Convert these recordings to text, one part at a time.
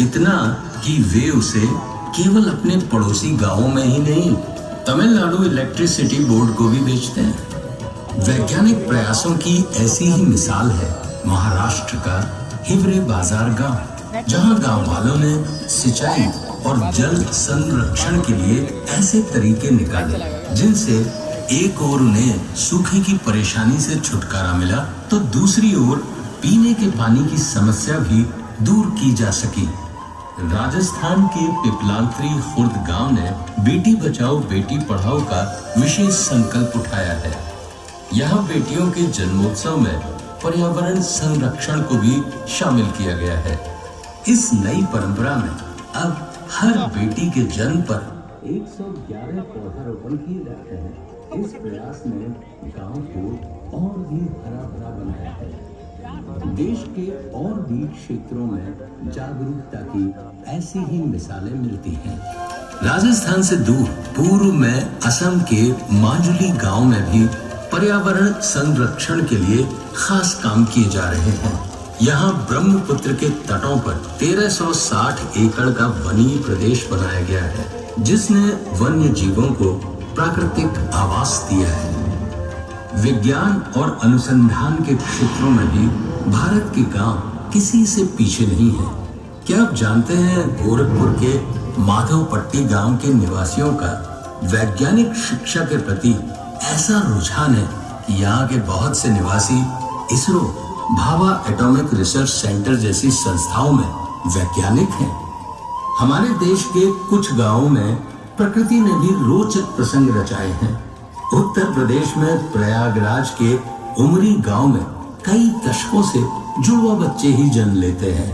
इतना कि वे उसे केवल अपने पड़ोसी गांवों में ही नहीं, तमिलनाडु इलेक्ट्रिसिटी बोर्ड को भी बेचते हैं। वैज्ञानिक प्रयासों की ऐसी ही मिसाल है महाराष्ट्र का हिवरे बाजार गांव, जहां गांव वालों ने सिंचाई और जल संरक्षण के लिए ऐसे तरीके निकाले जिनसे एक ओर उन्हें सूखे की परेशानी से छुटकारा मिला, तो दूसरी ओर पीने के पानी की समस्या भी दूर की जा सकी। राजस्थान के पिपलांत्री खुर्द गांव ने बेटी बचाओ बेटी पढ़ाओ का विशेष संकल्प उठाया है। यहाँ बेटियों के जन्मोत्सव में पर्यावरण संरक्षण को भी शामिल किया गया है। इस नई परंपरा में अब हर बेटी के जन्म पर 111 पौधारोपण किए जाते हैं। इस प्रयास ने गांव को और भी हरा भरा बनाया है। देश के और भी क्षेत्रों में जागरूकता की ऐसी ही मिसालें मिलती हैं। राजस्थान से दूर पूर्व में असम के माजुली गांव में भी पर्यावरण संरक्षण के लिए खास काम किए जा रहे हैं। यहाँ ब्रह्मपुत्र के तटों पर 1360 एकड़ का वनीय प्रदेश बनाया गया है, जिसने वन्य जीवों को प्राकृतिक आवास दिया है। विज्ञान और अनुसंधान के क्षेत्रों में भी भारत के गांव किसी से पीछे नहीं है। क्या आप जानते हैं गोरखपुर के माधवपट्टी गांव के निवासियों का वैज्ञानिक शिक्षा के प्रति ऐसा रुझान है कि यहाँ के बहुत से निवासी ISRO, Bhabha atomic research centre जैसी संस्थाओं में वैज्ञानिक हैं। हमारे देश के कुछ गांवों में प्रकृति ने भी रोचक प्रसंग रचाए हैं। उत्तर प्रदेश में प्रयागराज के उमरी गांव में कई दशकों से जुड़वा बच्चे ही जन्म लेते हैं।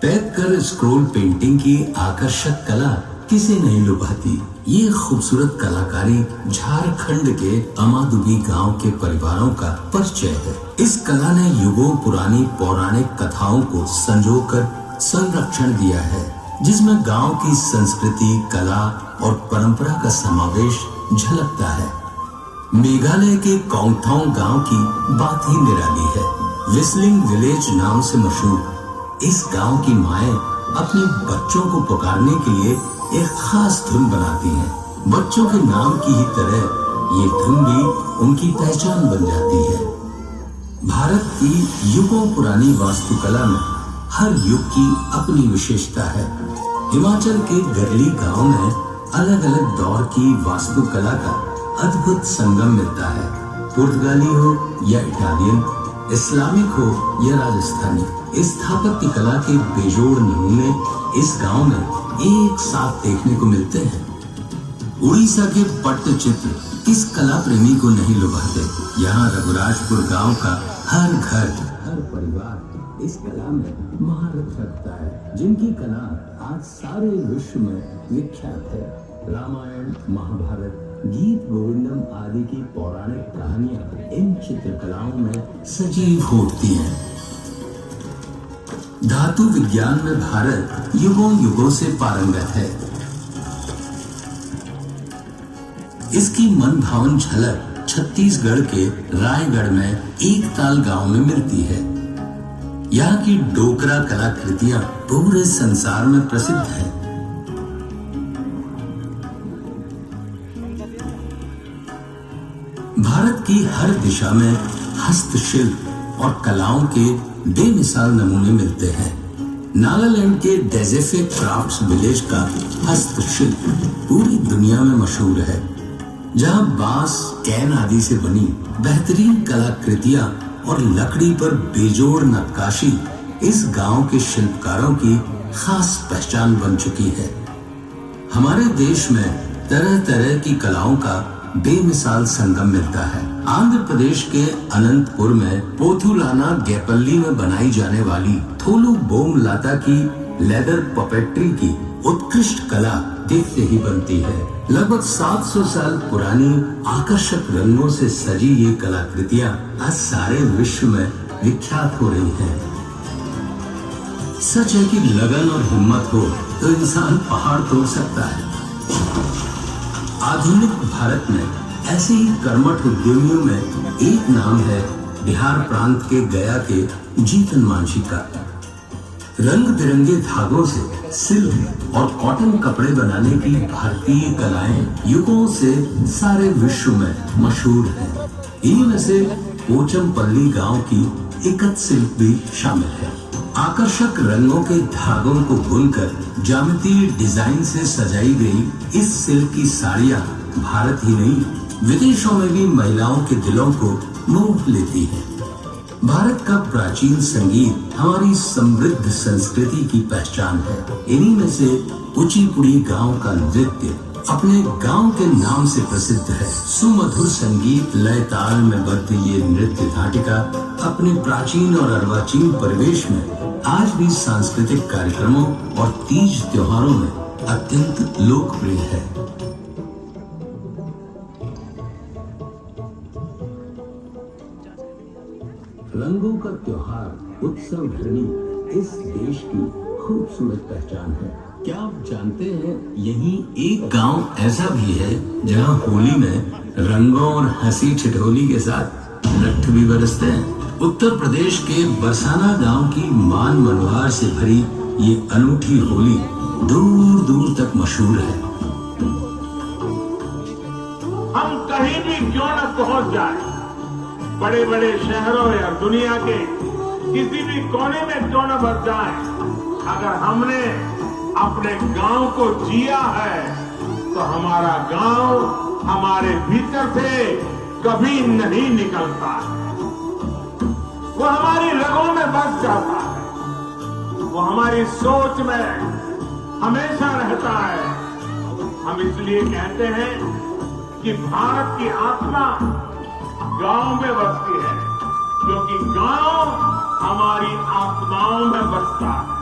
पैक कर स्क्रोल पेंटिंग की आकर्षक कला किसे नहीं लुभाती। ये खूबसूरत कलाकारी झारखंड के अमादुबी गांव के परिवारों का परिचय है। इस कला ने युगों पुरानी पौराणिक कथाओं को संजोकर संरक्षण दिया है, जिसमें गांव की संस्कृति, कला और परंपरा का समावेश झलकता है। मेघालय के कॉन्गथोंग गांव की बात ही निराली है। विस्लिंग विलेज नाम से मशहूर इस गांव की माएं अपने बच्चों को पुकारने के लिए एक खास धुन बनाती हैं। बच्चों के नाम की ही तरह ये धुन भी उनकी पहचान बन जाती है। भारत की युगों पुरानी वास्तुकला में हर युग की अपनी विशेषता है। हिमाचल के गरली गांव में अलग अलग दौर की वास्तुकला का अद्भुत संगम मिलता है। पुर्तगाली हो या इटालियन, इस्लामिक हो या राजस्थानी, स्थापत्य कला के बेजोड़ नमूने इस गांव में एक साथ देखने को मिलते हैं। उड़ीसा के पट्टचित्र किस कला प्रेमी को नहीं लुभाते। यहाँ रघुराजपुर गांव का हर घर, हर परिवार इस कला में महारत रखता है, जिनकी कला आज सारे विश्व में विख्यात है। रामायण, महाभारत, गीत गोविंदम आदि की पौराणिक कहानियां इन चित्रकलाओं में सजीव होती हैं। धातु विज्ञान में भारत युगों युगों से पारंगत है। इसकी मन भावन झलक छत्तीसगढ़ के रायगढ़ में एकताल गांव में मिलती है। यहाँ की डोकरा कलाकृतियां पूरे संसार में प्रसिद्ध हैं। भारत की हर दिशा में हस्तशिल्प और कलाओं के बेमिसाल नमूने मिलते हैं। नागालैंड के डेजेफे क्राफ्ट्स विलेज का हस्तशिल्प पूरी दुनिया में मशहूर है, जहां बांस, कैन आदि से बनी बेहतरीन कलाकृतियां और लकड़ी पर बेजोड़ नक्काशी इस गांव के शिल्पकारों की खास पहचान बन चुकी है। हमारे देश में तरह तरह की कलाओं का बेमिसाल संगम मिलता है। आंध्र प्रदेश के अनंतपुर में पोथुलाना गेपल्ली में बनाई जाने वाली थोलू बोमलाता की लेदर पपेट्री की उत्कृष्ट कला देखते ही बनती है। लगभग 700 साल पुरानी आकर्षक रंगों से सजी ये कलाकृतियां आज सारे विश्व में विख्यात हो रही हैं। सच है कि लगन और हिम्मत हो तो इंसान पहाड़ तोड़ सकता है। आधुनिक भारत में ऐसे ही कर्मठ उद्यमियों में एक नाम है बिहार प्रांत के गया के जीतन मांझी का। रंग बिरंगे धागों से सिल्क और कॉटन कपड़े बनाने की भारतीय कलाएं युगों से सारे विश्व में मशहूर हैं। इन्हीं में से पोचमपल्ली गांव की इकत सिल्क भी शामिल है। आकर्षक रंगों के धागों को बुनकर ज्यामितीय डिजाइन से सजाई गई इस सिल्क की साड़ियां भारत ही नहीं विदेशों में भी महिलाओं के दिलों को मोह लेती है। भारत का प्राचीन संगीत हमारी समृद्ध संस्कृति की पहचान है। इन्हीं में से कुचिपुड़ी गांव का नृत्य अपने गांव के नाम से प्रसिद्ध है। सुमधुर संगीत लय ताल में बद्ध ये नृत्य नाटिका अपने प्राचीन और अर्वाचीन परिवेश में आज भी सांस्कृतिक कार्यक्रमों और तीज त्योहारों में अत्यंत लोकप्रिय है। रंगों का त्योहार उत्सव घनी इस देश की खूबसूरत पहचान है। क्या आप जानते हैं यहीं एक गांव ऐसा भी है जहां होली में रंगों और हंसी ठिठोली के साथ लट्ठ भी बरसते हैं। उत्तर प्रदेश के बरसाना गांव की मान मनोहार से भरी ये अनूठी होली दूर दूर तक मशहूर है। हम कहीं भी क्यों न पहुंच जाए, बड़े बड़े शहरों या दुनिया के किसी भी कोने में क्यों न बस जाए, अगर हमने अपने गांव को जिया है तो हमारा गांव हमारे भीतर से कभी नहीं निकलता है। वो हमारी रगों में बस जाता है, वो हमारी सोच में हमेशा रहता है। हम इसलिए कहते हैं कि भारत की आत्मा गांव में बसती है, क्योंकि गांव हमारी आत्माओं में बसता है।